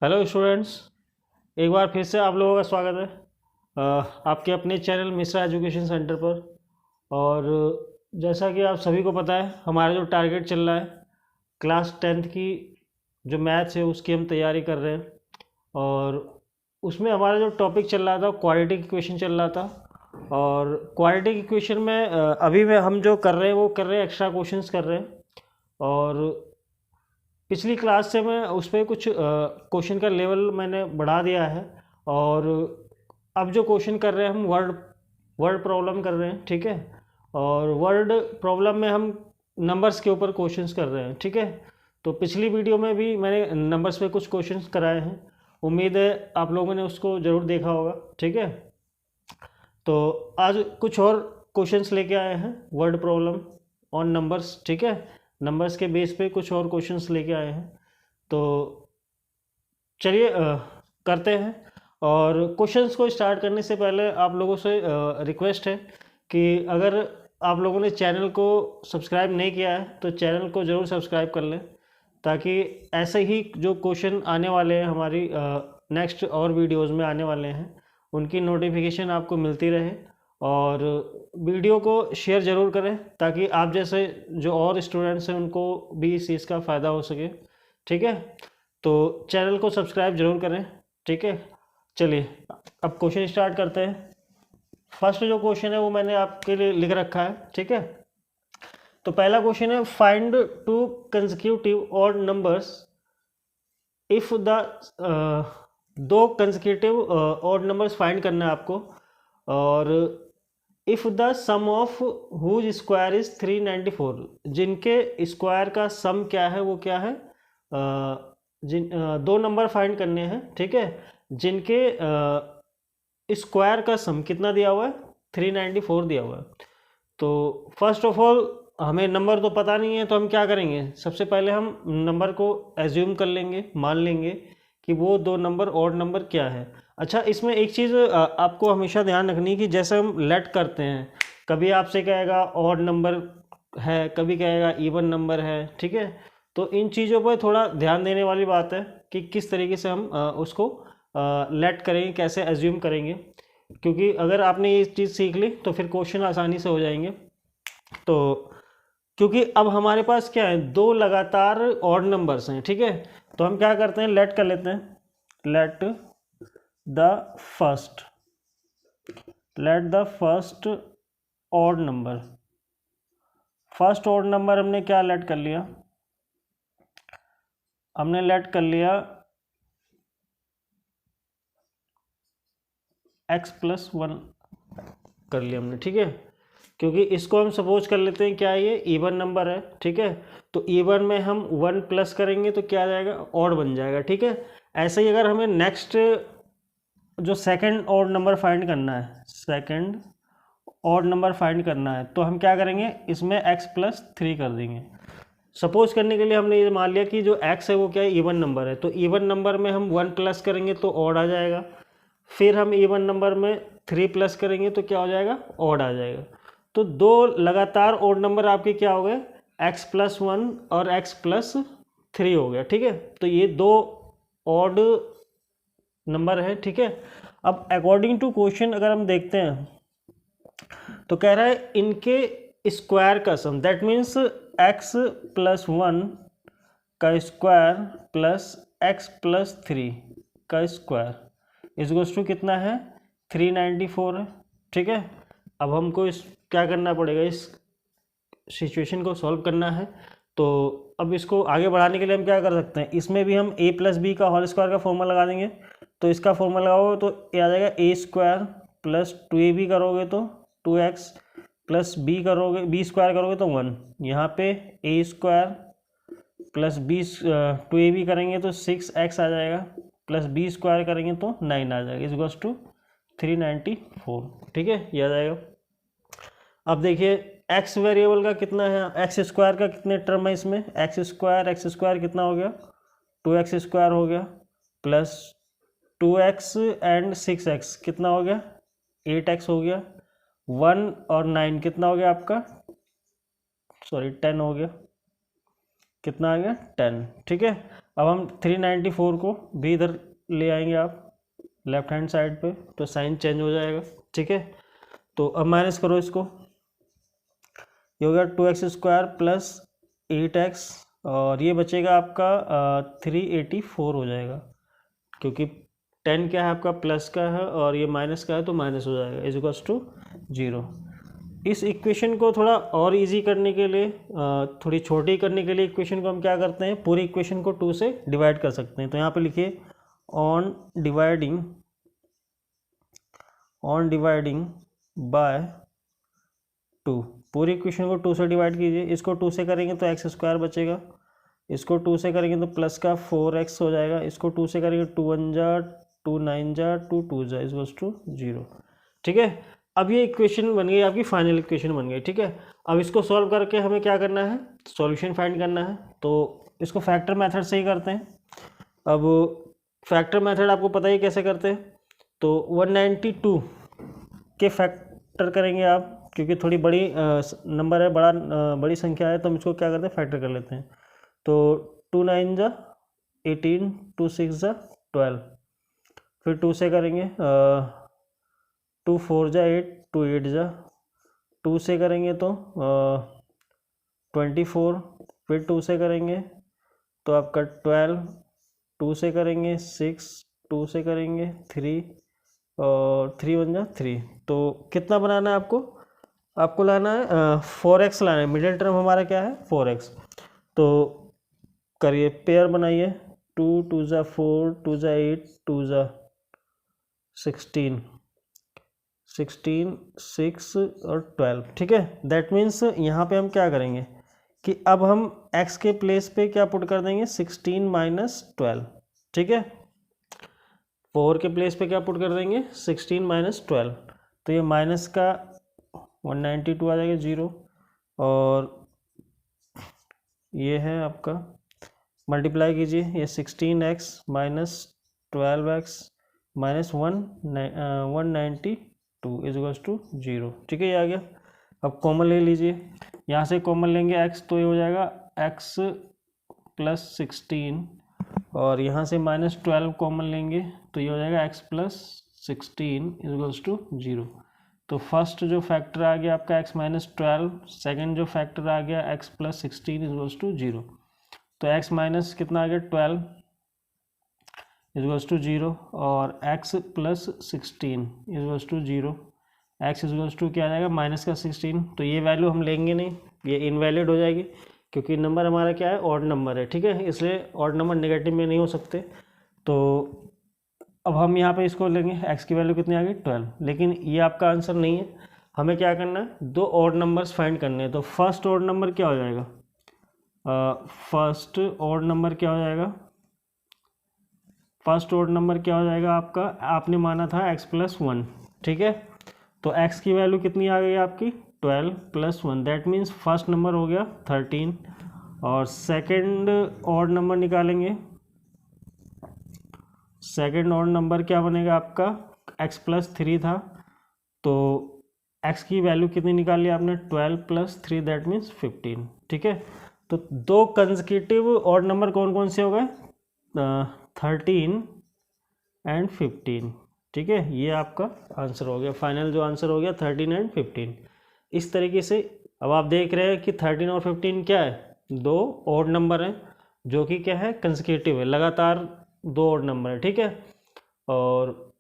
Hello students, एक बार फिर से आप लोगों का स्वागत है आपके अपने चैनल मिश्रा एजुकेशन सेंटर पर। और जैसा कि आप सभी को पता है, हमारा जो टारगेट चल रहा है क्लास 10th की जो मैथ्स है उसकी हम तैयारी कर रहे हैं। और उसमें हमारा जो टॉपिक चल रहा था क्वाड्रेटिक इक्वेशन चल रहा था। और क्वाड्रेटिक इक्वेशन में अभी में हम जो कर रहे हैं वो कर रहे हैं एक्स्ट्रा क्वेश्चंस कर रहे हैं। और पिछली क्लास से मैं उस पर कुछ क्वेश्चन का लेवल मैंने बढ़ा दिया है। और अब जो क्वेश्चन कर रहे हैं हम वर्ड वर्ड प्रॉब्लम कर रहे हैं, ठीक है। और वर्ड प्रॉब्लम में हम नंबर्स के ऊपर क्वेश्चंस कर रहे हैं, ठीक है। तो पिछली वीडियो में भी मैंने नंबर्स पे कुछ क्वेश्चंस कराए हैं। उम्मीद है आप लोगों ने उसको ज़रूर देखा होगा, ठीक है। तो आज कुछ और क्वेश्चंस लेके आए हैं वर्ड प्रॉब्लम ऑन नंबर्स, ठीक है। नंबर्स के बेस पे कुछ और क्वेश्चंस लेके आए हैं। तो चलिए करते हैं। और क्वेश्चंस को स्टार्ट करने से पहले आप लोगों से रिक्वेस्ट है कि अगर आप लोगों ने चैनल को सब्सक्राइब नहीं किया है तो चैनल को ज़रूर सब्सक्राइब कर लें, ताकि ऐसे ही जो क्वेश्चन आने वाले हैं हमारी नेक्स्ट और वीडियोज़ में आने वाले हैं उनकी नोटिफिकेशन आपको मिलती रहे। और वीडियो को शेयर ज़रूर करें ताकि आप जैसे जो और स्टूडेंट्स हैं उनको भी इस चीज़ का फ़ायदा हो सके, ठीक है। तो चैनल को सब्सक्राइब जरूर करें, ठीक है। चलिए अब क्वेश्चन स्टार्ट करते हैं। फर्स्ट जो क्वेश्चन है वो मैंने आपके लिए लिख रखा है, ठीक है। तो पहला क्वेश्चन है, find two consecutive odd numbers if the दो कंसेक्यूटिव ऑड नंबर्स फाइंड करना है आपको। और if the sum of whose square is 394, जिनके स्क्वायर का सम क्या है वो क्या है, दो नंबर फाइंड करने हैं, ठीक है, जिनके स्क्वायर का सम कितना दिया हुआ है, 394 दिया हुआ है। तो फर्स्ट ऑफ ऑल हमें नंबर तो पता नहीं है, तो हम क्या करेंगे, सबसे पहले हम नंबर को एज्यूम कर लेंगे, मान लेंगे कि वो दो नंबर ऑड नंबर क्या है। अच्छा, इसमें एक चीज़ आपको हमेशा ध्यान रखनी है कि जैसे हम लेट करते हैं, कभी आपसे कहेगा ऑड नंबर है, कभी कहेगा इवन नंबर है, ठीक है। तो इन चीज़ों पर थोड़ा ध्यान देने वाली बात है कि किस तरीके से हम उसको लेट करेंगे, कैसे एज्यूम करेंगे। क्योंकि अगर आपने ये चीज़ सीख ली तो फिर क्वेश्चन आसानी से हो जाएंगे। तो क्योंकि अब हमारे पास क्या है, दो लगातार ऑड नंबर्स हैं, ठीक है। तो हम क्या करते हैं, लेट कर लेते हैं, let the first odd number. First odd number हमने क्या लेट कर लिया, हमने लेट कर लिया x+1 कर लिया हमने, ठीक है। क्योंकि इसको हम सपोज कर लेते हैं क्या है, ये इवन नंबर है, ठीक है। तो इवन में हम 1 प्लस करेंगे तो क्या आ जाएगा, ऑड बन जाएगा, ठीक है। ऐसे ही अगर हमें नेक्स्ट जो सेकंड ऑड नंबर फाइंड करना है, सेकंड ऑड नंबर फाइंड करना है, तो हम क्या करेंगे, इसमें x+3 कर देंगे। सपोज करने के लिए हमने ये मान लिया कि जो x है वो क्या है, इवन नंबर है। तो इवन नंबर में हम 1 प्लस करेंगे तो ऑड आ जाएगा। फिर हम इवन नंबर में 3 प्लस करेंगे तो क्या हो जाएगा, ऑड आ जाएगा। तो दो लगातार ऑड नंबर आपके क्या हो गए, x+1 और x+3 हो गया, ठीक है। तो ये दो ऑड नंबर है, ठीक है। अब अकॉर्डिंग टू क्वेश्चन अगर हम देखते हैं तो कह रहा है इनके स्क्वायर का सम, दैट मीन्स x+1 का स्क्वायर प्लस x+3 का स्क्वायर इज टू कितना है, 394 है, ठीक है। अब हमको इस क्या करना पड़ेगा, इस सिचुएशन को सॉल्व करना है। तो अब इसको आगे बढ़ाने के लिए हम क्या कर सकते हैं, इसमें भी हम a+b का होल स्क्वायर का फॉर्मूला लगा देंगे। तो इसका फॉर्मूला लगाओगे तो ये आ जाएगा a² प्लस 2ab करोगे तो 2x प्लस b करोगे, b² करोगे तो 1, यहाँ पे a² प्लस 2ab करेंगे तो 6x आ जाएगा, प्लस b² करेंगे तो 9 आ जाएगा, इज टू 394, ठीक है, ये आ जाएगा। अब देखिए x वेरिएबल का कितना है, x² का कितने टर्म है इसमें, x² कितना हो गया, 2x² हो गया, प्लस 2x एंड 6x कितना हो गया, 8x हो गया, 1 और 9 कितना हो गया आपका, सॉरी 10 हो गया, कितना आ गया 10, ठीक है। अब हम 394 को भी इधर ले आएंगे आप लेफ्ट हैंड साइड पे, तो साइन चेंज हो जाएगा, ठीक है। तो अब माइनस करो इसको, ये हो गया 2x² प्लस 8x, और ये बचेगा आपका 384 हो जाएगा, क्योंकि 10 क्या है आपका प्लस का है और ये माइनस का है, तो माइनस हो जाएगा, इज इक्वल्स टू 0। इस इक्वेशन को थोड़ा और इजी करने के लिए, थोड़ी छोटी करने के लिए इक्वेशन को हम क्या करते हैं, पूरी इक्वेशन को 2 से डिवाइड कर सकते हैं। तो यहाँ पे लिखिए ऑन डिवाइडिंग बाय 2, पूरी इक्वेशन को 2 से डिवाइड कीजिए। इसको 2 से करेंगे तो x² बचेगा, इसको 2 से करेंगे तो प्लस का 4x हो जाएगा, इसको 2 से करेंगे 2 1 जा 2 9 जा 2 2 जा इज इक्वल्स टू 0, ठीक है। अब ये इक्वेशन बन गई आपकी, फाइनल इक्वेशन बन गई, ठीक है। अब इसको सॉल्व करके हमें क्या करना है, सॉल्यूशन फाइंड करना है। तो इसको फैक्टर मेथड से ही करते हैं। अब फैक्टर मेथड आपको पता ही कैसे करते हैं, तो 192 के फैक्टर करेंगे आप, क्योंकि थोड़ी बड़ी नंबर है, बड़ी संख्या है, तो हम इसको क्या करते हैं, फैक्टर कर लेते हैं। तो 2 9 जा 18, 2 6 जा 12, फिर 2 से करेंगे 2 4 जा 8, 2 8 जा 2 से करेंगे तो 24, फिर 2 से करेंगे तो आपका 12, 2 से करेंगे 6, 2 से करेंगे 3, और 3 1 जा 3। तो कितना बनाना है आपको लाना है 4x लाना है, मिडिल टर्म हमारा क्या है 4x। तो करिए पेयर बनाइए, 2 2 जा 4, 2 जा 8, 2 जा 16, 16 6 और 12, ठीक है। दैट मीन्स यहाँ पे हम क्या करेंगे कि अब हम x के प्लेस पे क्या पुट कर देंगे, 16 माइनस 12, ठीक है। 4 के प्लेस पे क्या पुट कर देंगे, 16 माइनस 12, तो ये माइनस का 192 आ जाएगा 0, और ये है आपका मल्टीप्लाई कीजिए, ये 16x minus 12x minus 192 is equals to 0, ठीक है, ये आ गया। अब कॉमन ले लीजिए, यहाँ से कॉमन लेंगे x, तो ये हो जाएगा x प्लस 16, और यहाँ से माइनस 12 कॉमन लेंगे तो ये हो जाएगा x plus 16 is equals to 0। तो फर्स्ट जो फैक्टर आ गया आपका x माइनस 12, सेकेंड जो फैक्टर आ गया x plus 16 is equals to 0। तो x माइनस कितना आ गया 12 इज इक्वल्स टू 0, और x plus 16 is equals to 0, x is equals to क्या आ जाएगा माइनस का 16। तो ये वैल्यू हम लेंगे नहीं, ये इनवैलिड हो जाएगी, क्योंकि नंबर हमारा क्या है, ऑड नंबर है, ठीक है, इसलिए ऑड नंबर नेगेटिव में नहीं हो सकते। तो अब हम यहाँ पे इसको लेंगे, x की वैल्यू कितनी आ गई 12, लेकिन ये आपका आंसर नहीं है, हमें क्या करना है, दो ऑड नंबर्स फाइंड करने हैं। तो फर्स्ट ऑड नंबर क्या हो जाएगा, फर्स्ट ऑड नंबर क्या हो जाएगा, फर्स्ट ऑड नंबर क्या हो जाएगा आपका, आपने माना था x प्लस 1, ठीक है। तो x की वैल्यू कितनी आ गई आपकी 12 plus 1, that means first number हो गया 13, और सेकंड ऑड नंबर निकालेंगे, सेकंड ऑड नंबर क्या बनेगा आपका, x प्लस 3 था, तो x की वैल्यू कितनी निकाली आपने 12 प्लस 3, दैट मीन्स 15, ठीक है। तो दो कंसेक्यूटिव ऑड नंबर कौन कौन से हो गए, 13 एंड 15, ठीक है, ये आपका आंसर हो गया, फाइनल जो आंसर हो गया 13 एंड 15। इस तरीके से अब आप देख रहे हैं कि 13 और 15 क्या है, दो ऑड नंबर हैं, जो कि क्या है कंसेक्यूटिव है, लगातार दो ऑड नंबर है, ठीक है। और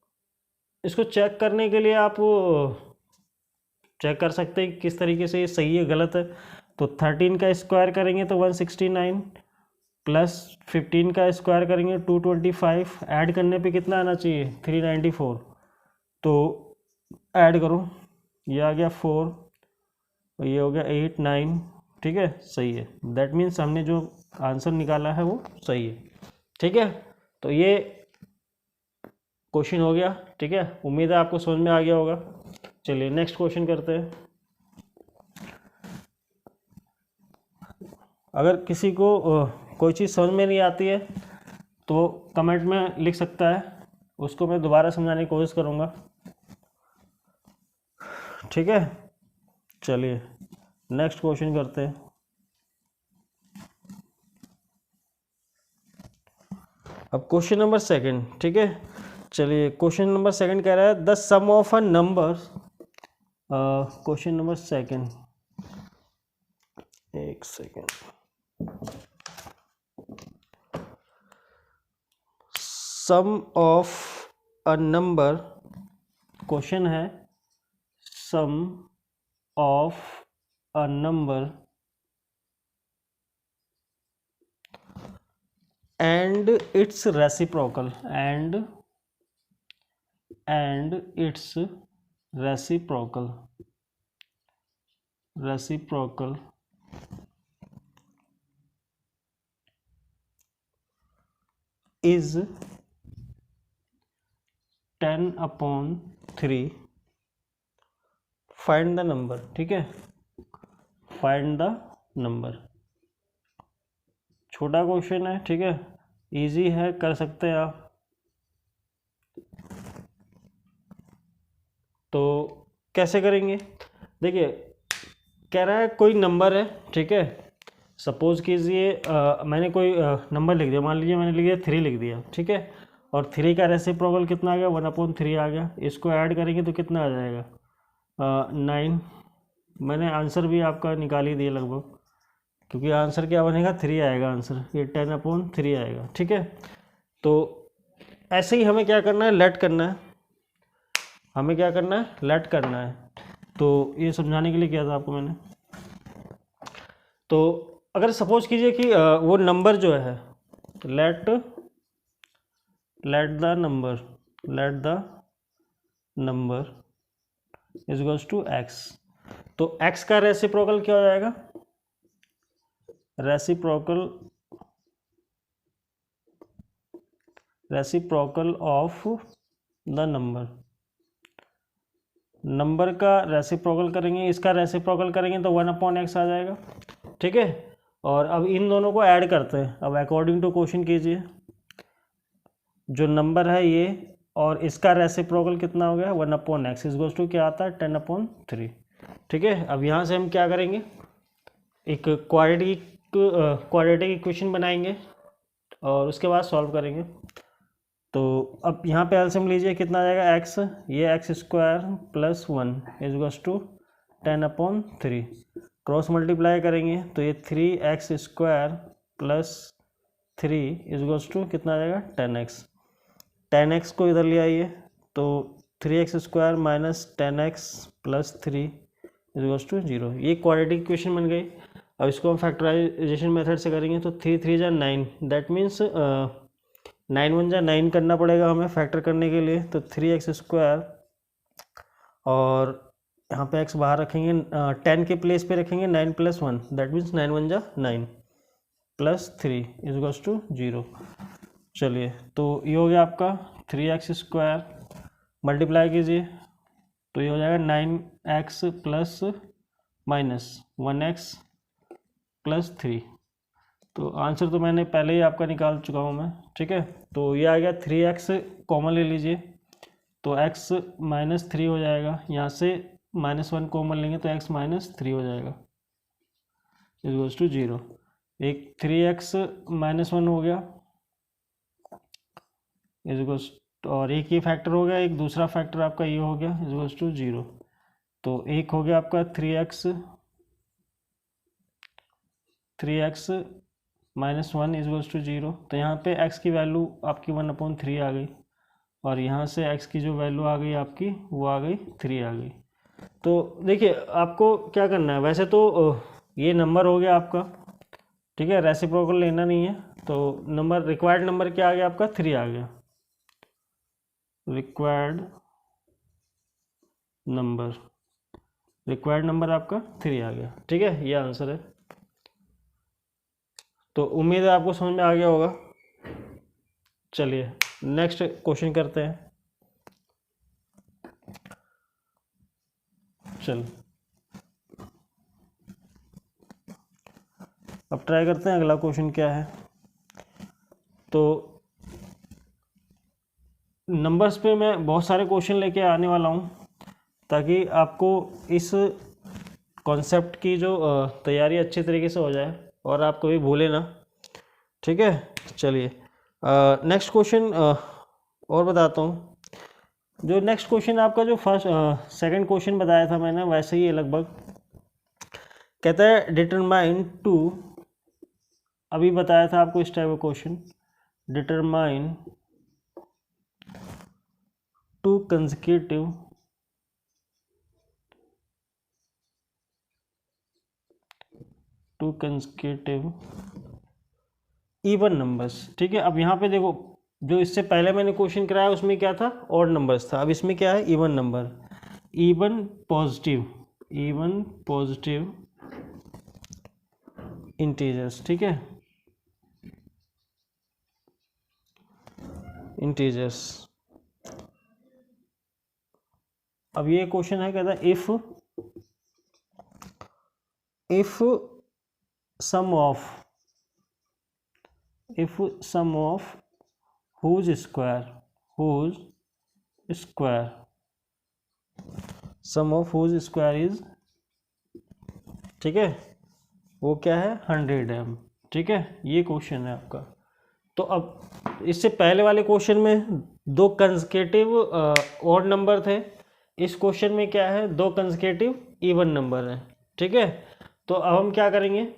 इसको चेक करने के लिए आप चेक कर सकते हैं किस तरीके से ये सही है गलत है। तो 13 का स्क्वायर करेंगे तो 169, प्लस 15 का स्क्वायर करेंगे 225, ऐड करने पे कितना आना चाहिए 394, तो ऐड करो, ये आ गया 4 और ये हो गया 8 9, ठीक है, सही है। दैट मीन्स हमने जो आंसर निकाला है वो सही है, ठीक है। तो ये क्वेश्चन हो गया, ठीक है, उम्मीद है आपको समझ में आ गया होगा। चलिए नेक्स्ट क्वेश्चन करते हैं। अगर किसी को कोई चीज़ समझ में नहीं आती है तो कमेंट में लिख सकता है, उसको मैं दोबारा समझाने की कोशिश करूँगा, ठीक है। चलिए नेक्स्ट क्वेश्चन करते हैं। अब क्वेश्चन नंबर सेकंड, ठीक है। चलिए क्वेश्चन नंबर सेकंड कह रहा है the sum of a number, question number second, एक second, sum of a number, question है sum of a number and its reciprocal and its reciprocal is 10/3, find the number, ठीक है। find the number, छोटा question है, ठीक है, easy है, कर सकते हैं आप। तो कैसे करेंगे, देखिए कह रहा है कोई नंबर है, ठीक है। सपोज कीजिए मैंने कोई नंबर लिख दिया, मान लीजिए मैंने लिख दिया 3 लिख दिया, ठीक है। और 3 का रेसिप्रोकल कितना आ गया, 1/3 आ गया। इसको ऐड करेंगे तो कितना आ जाएगा, 9। मैंने आंसर भी आपका निकाल ही दिया लगभग, क्योंकि आंसर क्या बनेगा, 3 आएगा आंसर, ये 10/3 आएगा, ठीक है। तो ऐसे ही हमें क्या करना है, लेट करना है, हमें क्या करना है, लेट करना है। तो ये समझाने के लिए किया था आपको मैंने। तो अगर सपोज कीजिए कि वो नंबर जो है, let the number is equals to x. तो एक्स का रेसिप्रोकल क्या हो जाएगा, रेसिप्रोकल ऑफ द नंबर का रेसिप्रोकल करेंगे, इसका रेसिप्रोकल करेंगे तो 1/x आ जाएगा, ठीक है। और अब इन दोनों को ऐड करते हैं। अब अकॉर्डिंग टू क्वेश्चन कीजिए, जो नंबर है ये और इसका रेसिप्रोकल कितना हो गया, 1/x इज टू क्या आता है, 10/3, ठीक है। अब यहाँ से हम क्या करेंगे, एक क्वाड्रेटिक इक्वेशन बनाएंगे और उसके बाद सॉल्व करेंगे। तो अब यहाँ पे एलसीएम लीजिए, कितना आ जाएगा, एक्स, ये x² + 1 is to 10/3। Cross multiply करेंगे तो ये 3x² + 3 इज टू कितना आ जाएगा, 10x। 10x को इधर ले आइए तो 3x² - 10x + 3 इज टू 0। ये क्वाड्रेटिक इक्वेशन बन गई। अब इसको हम फैक्टराइजेशन मेथड से करेंगे तो 3 3 जा 9, दैट मीन्स 9 1 जा 9 करना पड़ेगा हमें फैक्टर करने के लिए। तो 3x² और यहाँ पे x बाहर रखेंगे, 10 के प्लेस पे रखेंगे 9 + 1, दैट मीन्स 9 1 जा 9 + 3 इज टू 0। चलिए तो ये हो गया आपका 3x², मल्टीप्लाई कीजिए तो ये हो जाएगा 9x + -1x + 3। तो आंसर तो मैंने पहले ही आपका निकाल चुका हूँ मैं, ठीक है। तो ये आ गया 3x कॉमन ले लीजिए तो x -3 हो जाएगा, यहाँ से -1 कॉमन लेंगे तो x -3 हो जाएगा इज टू 0। एक 3x -1 हो गया इज, और एक ये फैक्टर हो गया, एक दूसरा फैक्टर आपका ये हो गया इज टू 0। तो एक हो गया आपका 3x -1 इज टू 0। तो यहाँ पे x की वैल्यू आपकी 1/3 आ गई और यहाँ से x की जो वैल्यू आ गई आपकी वो आ गई 3 आ गई। तो देखिए आपको क्या करना है, वैसे तो ये नंबर हो गया आपका, ठीक है, रेसिप्रोकल लेना नहीं है। तो नंबर रिक्वायर्ड नंबर क्या आ गया आपका, 3 आ गया, रिक्वायर्ड नंबर आपका 3 आ गया, ठीक है। ये आंसर है। तो उम्मीद है आपको समझ में आ गया होगा। चलिए नेक्स्ट क्वेश्चन करते हैं। चल अब ट्राई करते हैं अगला क्वेश्चन क्या है। तो नंबर्स पे मैं बहुत सारे क्वेश्चन लेके आने वाला हूँ ताकि आपको इस कॉन्सेप्ट की जो तैयारी अच्छे तरीके से हो जाए और आप कभी भूले ना, ठीक है। चलिए नेक्स्ट क्वेश्चन और बताता हूँ। जो नेक्स्ट क्वेश्चन आपका जो फर्स्ट सेकंड क्वेश्चन बताया था मैंने वैसे ही है लगभग। कहता है डिटरमाइन टू, अभी बताया था आपको इस टाइप का question, determine to consecutive even numbers. ठीक है, अब यहाँ पे देखो, जो इससे पहले मैंने क्वेश्चन कराया उसमें क्या था, ऑड नंबर्स था। अब इसमें क्या है, even number, even positive integers. ठीक है, इंटीजर्स। अब ये क्वेश्चन है, कहता है if sum of whose square sum of whose square is, ठीक है, वो क्या है, 100m। ठीक है, ये क्वेश्चन है आपका। तो अब इससे पहले वाले क्वेश्चन में दो कंसेक्यूटिव ऑड नंबर थे, इस क्वेश्चन में क्या है, दो कंसेक्यूटिव इवन नंबर है। ठीक है, तो अब हम क्या करेंगे,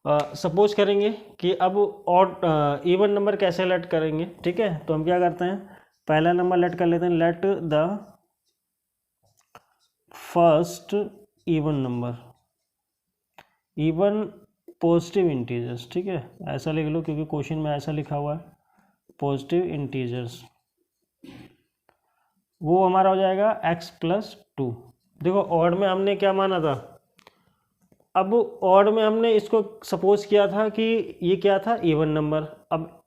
सपोज करेंगे कि अब ऑड इवन नंबर कैसे लेट करेंगे। ठीक है, तो हम क्या करते हैं, पहला नंबर लेट कर लेते हैं, let the first even number even positive integers. ठीक है, ऐसा लिख लो क्योंकि क्वेश्चन में ऐसा लिखा हुआ है, पॉजिटिव इंटीजर्स, वो हमारा हो जाएगा x+2। देखो ऑड में हमने क्या माना था, अब ऑड में हमने इसको सपोज किया था कि ये क्या था, इवन नंबर। अब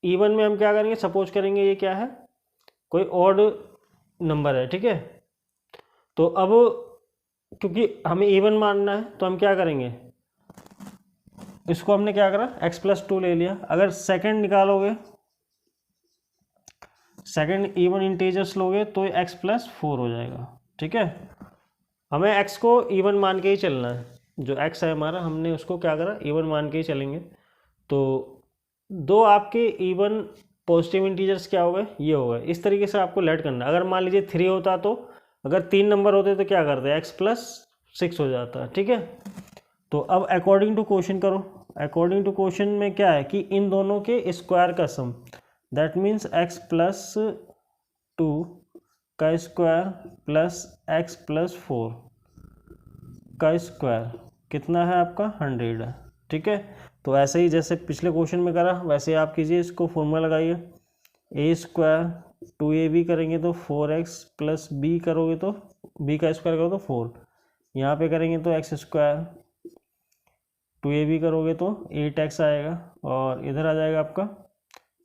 इवन में हम क्या करेंगे, सपोज करेंगे ये क्या है, कोई ऑड नंबर है। ठीक है, तो अब क्योंकि हमें इवन मानना है तो हम क्या करेंगे, इसको हमने क्या करा, x+2 ले लिया। अगर सेकंड निकालोगे, सेकंड इवन इंटीजर्स लोगे तो x+4 हो जाएगा। ठीक है, हमें x को इवन मान के ही चलना है, जो x है हमारा हमने उसको क्या करा, इवन मान के ही चलेंगे। तो दो आपके इवन पॉजिटिव इंटीजर्स क्या हो गए, ये हो गए। इस तरीके से आपको लेट करना। अगर मान लीजिए 3 होता तो, अगर 3 नंबर होते तो क्या करते, x+6 हो जाता। ठीक है, तो अब अकॉर्डिंग टू क्वेश्चन करो। अकॉर्डिंग टू क्वेश्चन में क्या है कि इन दोनों के स्क्वायर का सम, दैट मीन्स x+2 का स्क्वायर प्लस x+4 का स्क्वायर कितना है आपका, 100 है। ठीक है, तो ऐसे ही जैसे पिछले क्वेश्चन में करा वैसे आप कीजिए, इसको फॉर्मूला लगाइए, a² 2ab करेंगे तो 4x प्लस b करोगे तो b का स्क्वायर करो तो 4, यहाँ पे करेंगे तो x² 2ab करोगे तो 8x आएगा, और इधर आ जाएगा आपका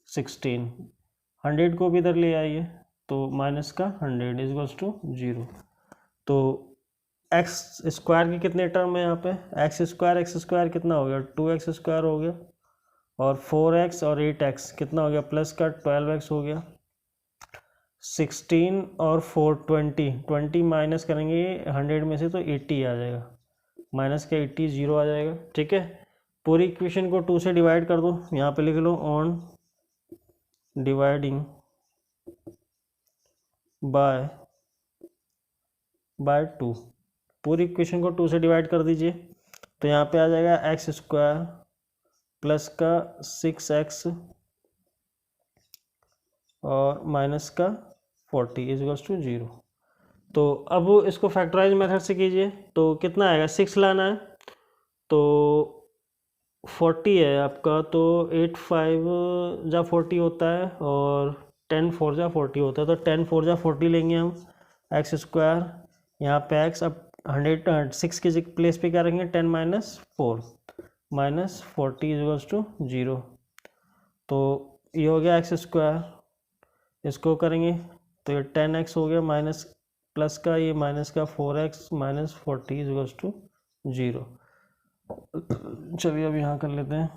16। 100 को भी इधर ले आइए तो माइनस का 100 = 0। तो x² के कितने टर्म है यहाँ पे, x² कितना हो गया, 2x² हो गया, और 4x और 8x कितना हो गया, प्लस का 12x हो गया, 16 और 4 20 माइनस करेंगे 100 में से तो 80 आ जाएगा, माइनस का 80 0 आ जाएगा। ठीक है, पूरी इक्वेशन को 2 से डिवाइड कर दो, यहाँ पे लिख लो ऑन डिवाइडिंग बाय 2। पूरी इक्वेशन को 2 से डिवाइड कर दीजिए, तो यहाँ पे आ जाएगा x² प्लस का 6x और माइनस का 40 = 0। तो अब इसको फैक्टराइज मेथड से कीजिए तो कितना आएगा, 6 लाना है तो 40 है आपका, तो 8 5 जा 40 होता है, और 10 4 जा 40 होता है, तो 10 4 जा 40 लेंगे हम, x², यहाँ पे x, अब 106 के प्लेस पे क्या रखेंगे, 10 - 4 -40 = 0। तो ये हो गया x², इसको करेंगे तो ये 10x हो गया, माइनस प्लस का ये माइनस का 4x -40 = 0। चलिए अब यहाँ कर लेते हैं,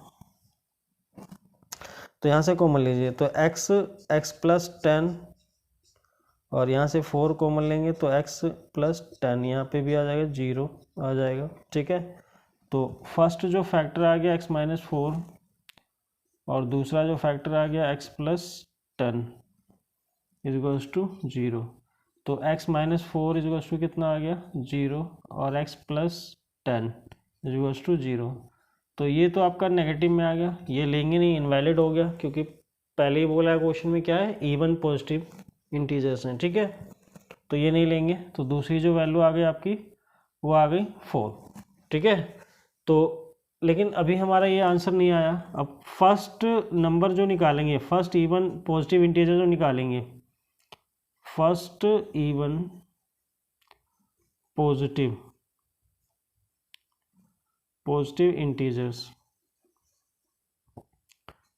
तो यहाँ से कॉमन लीजिए तो x प्लस 10, और यहाँ से 4 कॉमन लेंगे तो x प्लस 10, यहाँ पे भी आ जाएगा 0 आ जाएगा। ठीक है, तो फर्स्ट जो फैक्टर आ गया x - 4 और दूसरा जो फैक्टर आ गया x प्लस 10 इजगल्स टू 0। तो x माइनस 4 इजगल्स टू कितना आ गया 0 और x प्लस 10 इजगल्स टू 0। तो ये तो आपका नेगेटिव में आ गया, ये लेंगे नहीं, इनवैलिड हो गया, क्योंकि पहले ही बोला है क्वेश्चन में क्या है, इवन पॉजिटिव इंटीजर्स हैं, ठीक है, तो ये नहीं लेंगे। तो दूसरी जो वैल्यू आ गई आपकी वो आ गई 4, ठीक है। तो लेकिन अभी हमारा ये आंसर नहीं आया। अब फर्स्ट नंबर जो निकालेंगे, फर्स्ट इवन पॉजिटिव इंटीजर जो निकालेंगे, first even positive integers,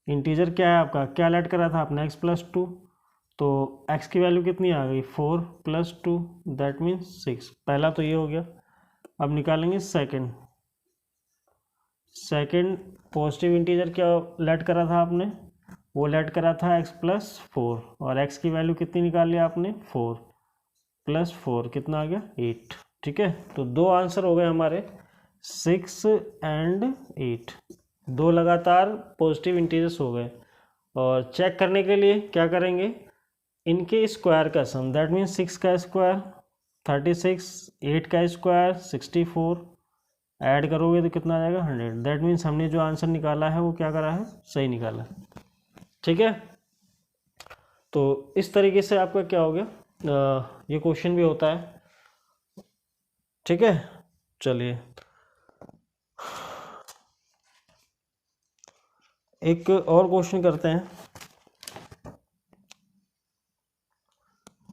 integer क्या है आपका, क्या लेट करा था आपने x प्लस 2, तो x की वैल्यू कितनी आ गई 4 प्लस 2 दैट मीन्स 6। पहला तो ये हो गया। अब निकालेंगे सेकंड पॉजिटिव इंटीजर क्या लेट करा था आपने, वो लेट करा था x प्लस 4 और x की वैल्यू कितनी निकाल लिया आपने 4 प्लस 4 कितना आ गया 8, ठीक है। तो दो आंसर हो गए हमारे 6 एंड 8, दो लगातार पॉजिटिव इंटीजर्स हो गए। और चेक करने के लिए क्या करेंगे, इनके स्क्वायर का सम, दैट मीन्स 6 का स्क्वायर 36, 8 का स्क्वायर 64, ऐड करोगे तो कितना आ जाएगा 100। दैट मीन्स हमने जो आंसर निकाला है वो क्या करा है, सही निकाला, ठीक है। तो इस तरीके से आपका क्या हो गया, ये क्वेश्चन भी होता है, ठीक है। चलिए एक और क्वेश्चन करते हैं।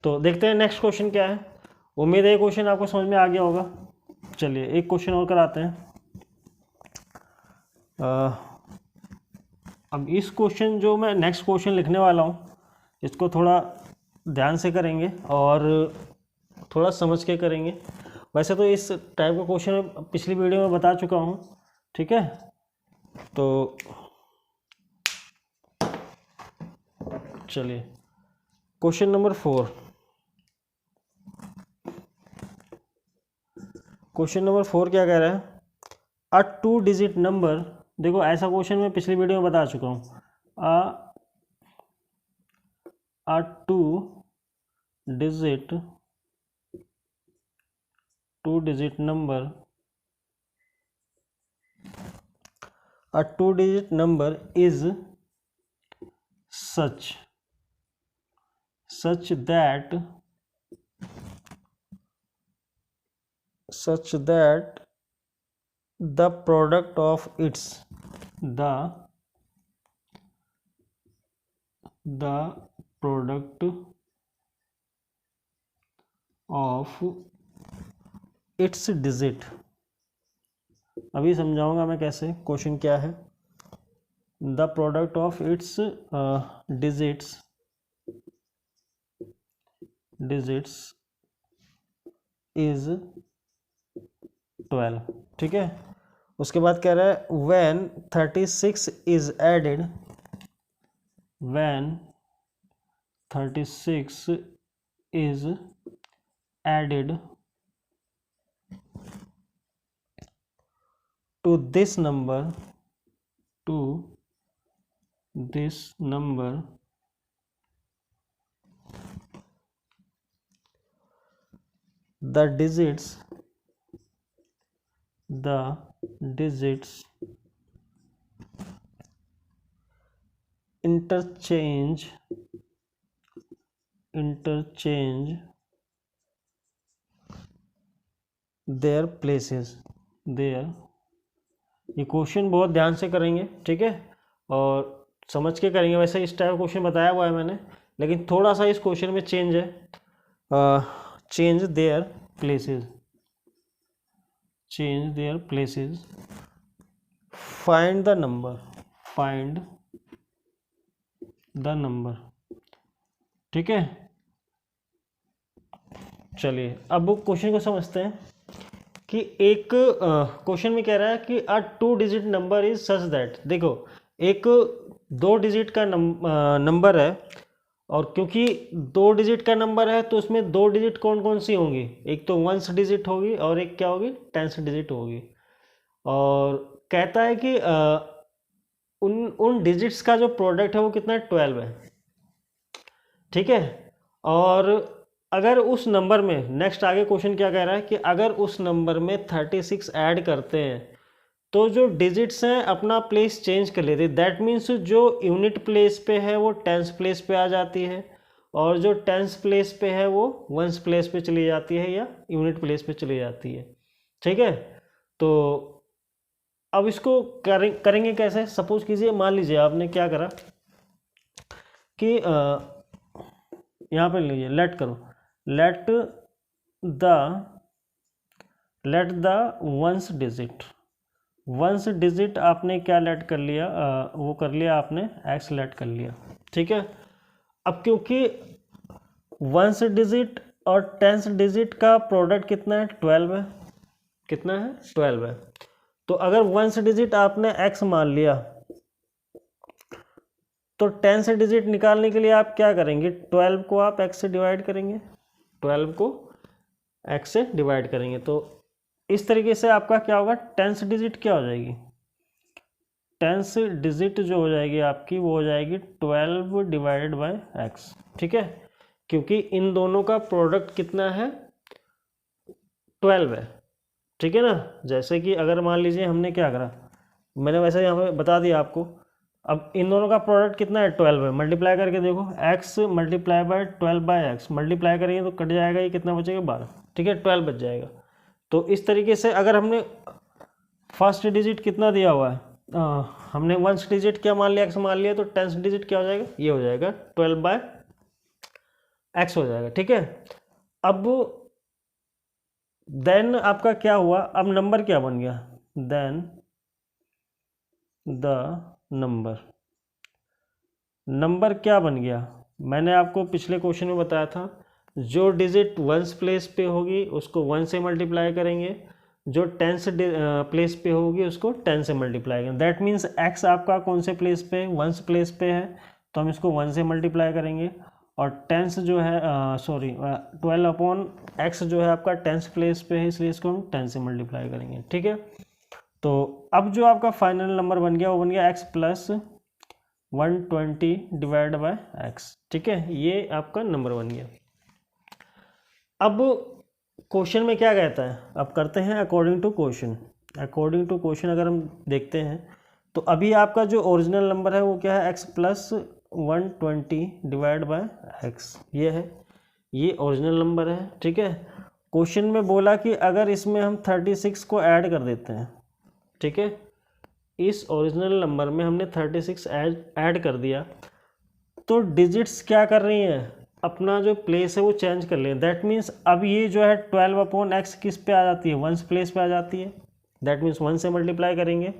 तो देखते हैं नेक्स्ट क्वेश्चन क्या है। उम्मीद है ये क्वेश्चन आपको समझ में आ गया होगा। चलिए एक क्वेश्चन और कराते हैं। अब इस क्वेश्चन जो मैं नेक्स्ट क्वेश्चन लिखने वाला हूँ, इसको थोड़ा ध्यान से करेंगे और थोड़ा समझ के करेंगे। वैसे तो इस टाइप का क्वेश्चन पिछली वीडियो में बता चुका हूँ, ठीक है। तो चलिए क्वेश्चन नंबर 4, क्वेश्चन नंबर 4 क्या कह रहा है, अ 2 डिजिट नंबर। देखो ऐसा क्वेश्चन मैं पिछली वीडियो में बता चुका हूँ। अ 2 digit number, a 2-digit number is such that the product of its digit, अभी समझाऊंगा मैं कैसे। क्वेश्चन क्या है, the product of its digits is 12, ठीक है। उसके बाद कह रहा है when 36 is added, when 36 is added to this number, the digits interchange their places, ये क्वेश्चन बहुत ध्यान से करेंगे, ठीक है, और समझ के करेंगे। वैसे इस टाइप क्वेश्चन बताया हुआ है मैंने, लेकिन थोड़ा सा इस क्वेश्चन में चेंज है। Change their places, find the number, ठीक है। चलिए अब क्वेश्चन को समझते हैं कि एक क्वेश्चन में कह रहा है कि अ 2 digit number is such that. देखो एक 2 डिजिट का नंबर है, और क्योंकि 2 डिजिट का नंबर है तो उसमें 2 डिजिट कौन कौन सी होंगी, एक तो 1s डिजिट होगी और एक क्या होगी 10s डिजिट होगी। और कहता है कि उन डिजिट्स का जो प्रोडक्ट है वो कितना है, 12 है, ठीक है। और अगर उस नंबर में, नेक्स्ट आगे क्वेश्चन क्या कह रहा है कि अगर उस नंबर में 36 ऐड करते हैं तो जो डिजिट्स हैं अपना प्लेस चेंज कर लेती है। दैट मीन्स जो यूनिट प्लेस पे है वो टेंस प्लेस पे आ जाती है, और जो टेंस प्लेस पे है वो वंस प्लेस पे चली जाती है या यूनिट प्लेस पे चली जाती है, ठीक है। तो अब इसको करेंगे कैसे। सपोज कीजिए, मान लीजिए आपने क्या करा कि यहाँ पे लीजिए, लेट करो, लेट द वंस डिजिट आपने क्या लेट कर लिया, वो कर लिया आपने एक्स लेट कर लिया, ठीक है। अब क्योंकि वंस डिजिट और टेंस डिजिट का प्रोडक्ट कितना है, 12 है, कितना है, 12 है। तो अगर वंस डिजिट आपने एक्स मान लिया तो टेंस डिजिट निकालने के लिए आप क्या करेंगे, 12 को आप एक्स से डिवाइड करेंगे, 12 को एक्स से डिवाइड करेंगे। तो इस तरीके से आपका क्या होगा, टेंस डिजिट क्या हो जाएगी, टेंस डिजिट जो हो जाएगी आपकी वो हो जाएगी 12 डिवाइडेड बाय एक्स, ठीक है। क्योंकि इन दोनों का प्रोडक्ट कितना है, 12 है, ठीक है ना। जैसे कि अगर मान लीजिए हमने क्या करा, मैंने वैसे यहाँ पे बता दिया आपको। अब इन दोनों का प्रोडक्ट कितना है, 12 है, मल्टीप्लाई करके देखो, x multiply by 12 by x, multiply करेंगे तो कट जाएगा, ये कितना बचेगा, 12, ठीक है, 12 बच जाएगा। तो इस तरीके से अगर हमने फर्स्ट डिजिट कितना दिया हुआ है, हमने वंस डिजिट क्या मान लिया, एक्स मान लिया, तो टेंस डिजिट क्या हो जाएगा, ये हो जाएगा 12 बाय एक्स हो जाएगा, ठीक है। अब देन आपका क्या हुआ, अब नंबर क्या बन गया, देन द नंबर क्या बन गया, मैंने आपको पिछले क्वेश्चन में बताया था, जो डिजिट वंस प्लेस पे होगी उसको 1 से मल्टीप्लाई करेंगे, जो टेंस प्लेस पे होगी उसको 10 से मल्टीप्लाई करेंगे। दैट मीन्स एक्स आपका कौन से प्लेस पे, वंस प्लेस पे है, तो हम इसको 1 से मल्टीप्लाई करेंगे, और टेंस जो है 12 अपॉन एक्स जो है आपका टेंस प्लेस पे है, इसलिए इसको हम 10 से मल्टीप्लाई करेंगे, ठीक है। तो अब जो आपका फाइनल नंबर बन गया वो बन गया x plus 120 divide by x, ठीक है, ये आपका नंबर बन गया। अब क्वेश्चन में क्या कहता है, अब करते हैं according to question. According to question अगर हम देखते हैं तो अभी आपका जो ओरिजिनल नंबर है वो क्या है, x plus 120 divide by x, ये है, ये ओरिजिनल नंबर है, ठीक है। क्वेश्चन में बोला कि अगर इसमें हम 36 को ऐड कर देते हैं, ठीक है, इस ओरिजिनल नंबर में हमने 36 ऐड कर दिया, तो डिजिट्स क्या कर रही हैं, अपना जो प्लेस है वो चेंज कर लें। दैट मीन्स अब ये जो है 12 अपॉन एक्स किस पे आ जाती है, वंस प्लेस पे आ जाती है, दैट मीन्स 1 से मल्टीप्लाई करेंगे,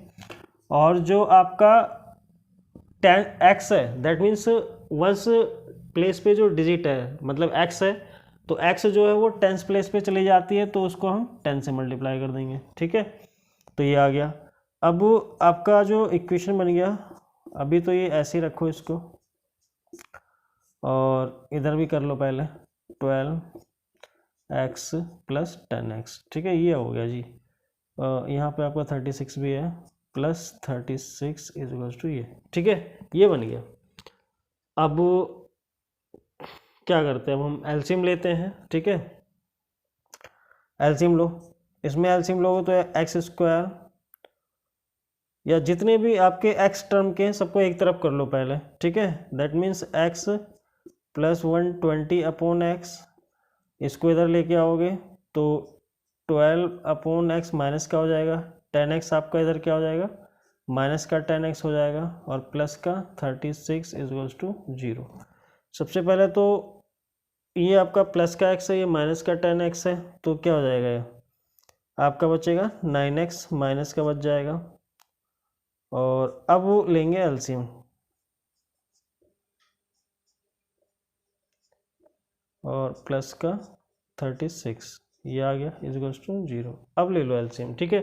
और जो आपका एक्स है दैट मीन्स वंस प्लेस पे जो डिजिट है मतलब एक्स है, तो एक्स जो है वो टेंस प्लेस पे चली जाती है, तो उसको हम 10 से मल्टीप्लाई कर देंगे, ठीक है। तो ये आ गया। अब आपका जो इक्वेशन बन गया, अभी तो ये ऐसे ही रखो इसको, और इधर भी कर लो पहले, 12x प्लस 10x, ठीक है, ये हो गया जी। यहाँ पे आपका 36 भी है, प्लस 36 इज इक्वल्स टू ये, ठीक है, ये बन गया। अब क्या करते हैं, अब हम एलसीएम लेते हैं, ठीक है, एलसीएम लो, इसमें एलसीएम लोगे तो एक्स स्क्वायर या जितने भी आपके एक्स टर्म के हैं सबको एक तरफ कर लो पहले, ठीक है। That means x plus 120 upon x, इसको इधर लेके आओगे तो 12 अपॉन एक्स माइनस का हो जाएगा, 10x आपका इधर क्या हो जाएगा, माइनस का 10x हो जाएगा, और प्लस का 36 इज टू 0। सबसे पहले तो ये आपका प्लस का x है, ये माइनस का 10x है, तो क्या हो जाएगा, ये आपका बचेगा 9x, माइनस का बच जाएगा, और अब वो लेंगे एलसीएम, और प्लस का 36 ये आ गया इज टू 0। अब ले लो एलसीएम, ठीक है।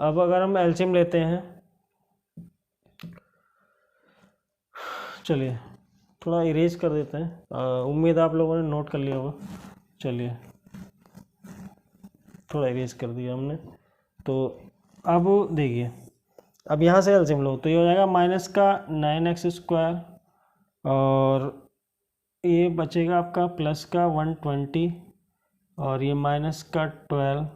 अब अगर हम एलसीएम लेते हैं, चलिए थोड़ा इरेज कर देते हैं, उम्मीद आप लोगों ने नोट कर लिया होगा, चलिए थोड़ा इरेज कर दिया हमने। तो अब देखिए अब यहाँ से एलसीएम लो तो ये हो जाएगा माइनस का 9x² और ये बचेगा आपका प्लस का 120 और ये माइनस का 12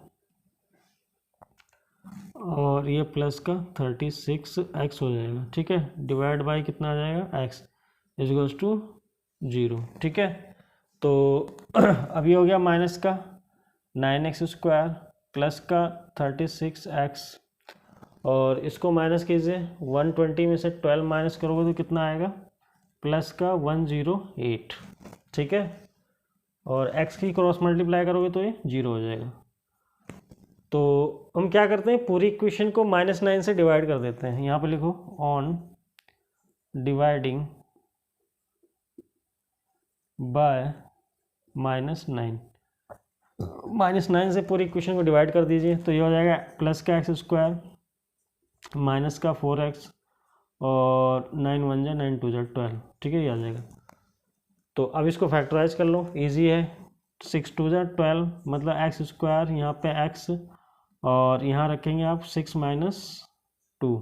और ये प्लस का 36x हो जाएगा। ठीक है, डिवाइड बाई कितना आ जाएगा x इज इक्वल्स टू 0। ठीक है, तो अभी हो गया माइनस का 9x² प्लस का 36x और इसको माइनस कीजिए, 120 में से 12 माइनस करोगे तो कितना आएगा, प्लस का 108। ठीक है, और x की क्रॉस मल्टीप्लाई करोगे तो ये 0 हो जाएगा। तो हम क्या करते हैं, पूरी इक्वेशन को -9 से डिवाइड कर देते हैं। यहाँ पे लिखो ऑन डिवाइडिंग बाय -9, -9 से पूरी इक्वेशन को डिवाइड कर दीजिए तो ये हो जाएगा प्लस का x² माइनस का 4x और 9 1 जा 9 2 जा 12। ठीक है, ये आ जाएगा। तो अब इसको फैक्टराइज कर लो, इजी है। 6 2 जा 12 मतलब x², यहाँ पे x और यहाँ रखेंगे आप 6 - 2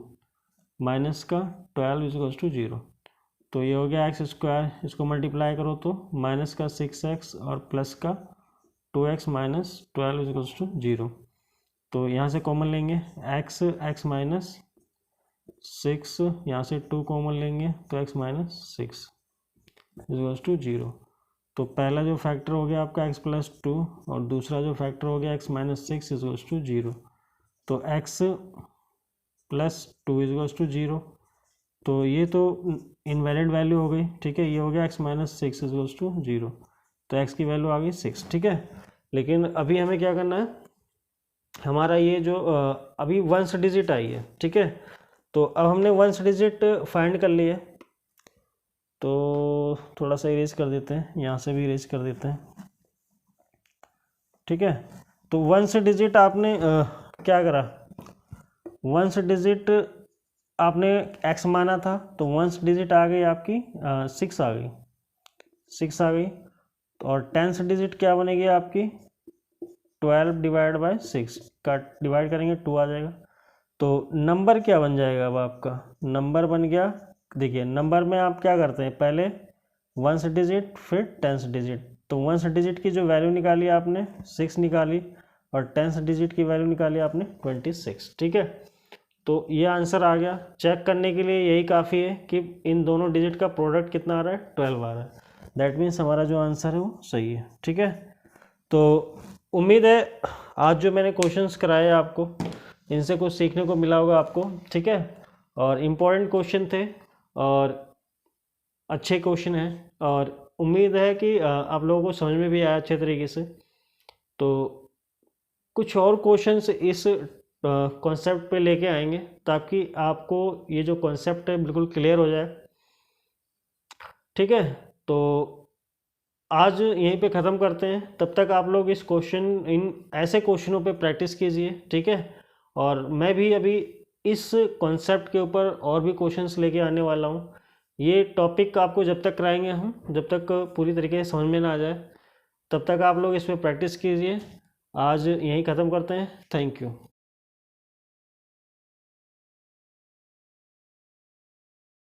माइनस का 12 इज टू 0। तो ये हो गया x², इसको मल्टीप्लाई करो तो माइनस का 6x और प्लस का 2x माइनस 12 इज टू 0। तो यहाँ से कॉमन लेंगे x माइनस 6, यहाँ से 2 कॉमन लेंगे तो x माइनस 6 इज टू 0। तो पहला जो फैक्टर हो गया आपका x प्लस 2 और दूसरा जो फैक्टर हो गया x माइनस 6 इज टू 0। तो x प्लस 2 इज टू 0। तो ये तो इनवैलिड वैल्यू हो गई। ठीक है, ये हो गया x माइनस 6 इज टू 0। तो x की वैल्यू आ गई 6। ठीक है, लेकिन अभी हमें क्या करना है, हमारा ये जो अभी 1 डिजिट आई है। ठीक है, तो अब हमने 1 डिजिट फाइंड कर लिया है। तो थोड़ा सा इरेज कर देते हैं, यहाँ से भी इरेज कर देते हैं। ठीक है, तो 1 डिजिट आपने क्या करा, 1 डिजिट आपने x माना था तो 1 डिजिट आ गई आपकी 6 आ गई, 6 आ गई। और 10th डिजिट क्या बनेगी आपकी, 12 डिवाइड बाय 6 का डिवाइड करेंगे 2 आ जाएगा। तो नंबर क्या बन जाएगा, अब आपका नंबर बन गया, देखिए नंबर में आप क्या करते हैं, पहले 1 डिजिट फिर 10th डिजिट। तो 1 डिजिट की जो वैल्यू निकाली आपने 6 निकाली और 10th डिजिट की वैल्यू निकाली आपने 26। ठीक है, तो ये आंसर आ गया। चेक करने के लिए यही काफ़ी है कि इन दोनों डिजिट का प्रोडक्ट कितना आ रहा है, 12 आ रहा है। दैट मीन्स हमारा जो आंसर है वो सही है। ठीक है, तो उम्मीद है आज जो मैंने क्वेश्चंस कराए आपको इनसे कुछ सीखने को मिला होगा आपको। ठीक है, और इम्पोर्टेंट क्वेश्चन थे और अच्छे क्वेश्चन हैं और उम्मीद है कि आप लोगों को समझ में भी आया अच्छे तरीके से। तो कुछ और क्वेश्चंस इस कॉन्सेप्ट पे लेके आएंगे ताकि आपको ये जो कॉन्सेप्ट है बिल्कुल क्लियर हो जाए। ठीक है, तो आज यहीं पे ख़त्म करते हैं। तब तक आप लोग इस इन ऐसे क्वेश्चनों पे प्रैक्टिस कीजिए। ठीक है, और मैं भी अभी इस कॉन्सेप्ट के ऊपर और भी क्वेश्चंस लेके आने वाला हूँ। ये टॉपिक आपको जब तक कराएंगे हम, जब तक पूरी तरीके से समझ में ना आ जाए तब तक आप लोग इस पर प्रैक्टिस कीजिए। आज यहीं ख़त्म करते हैं। Thank you.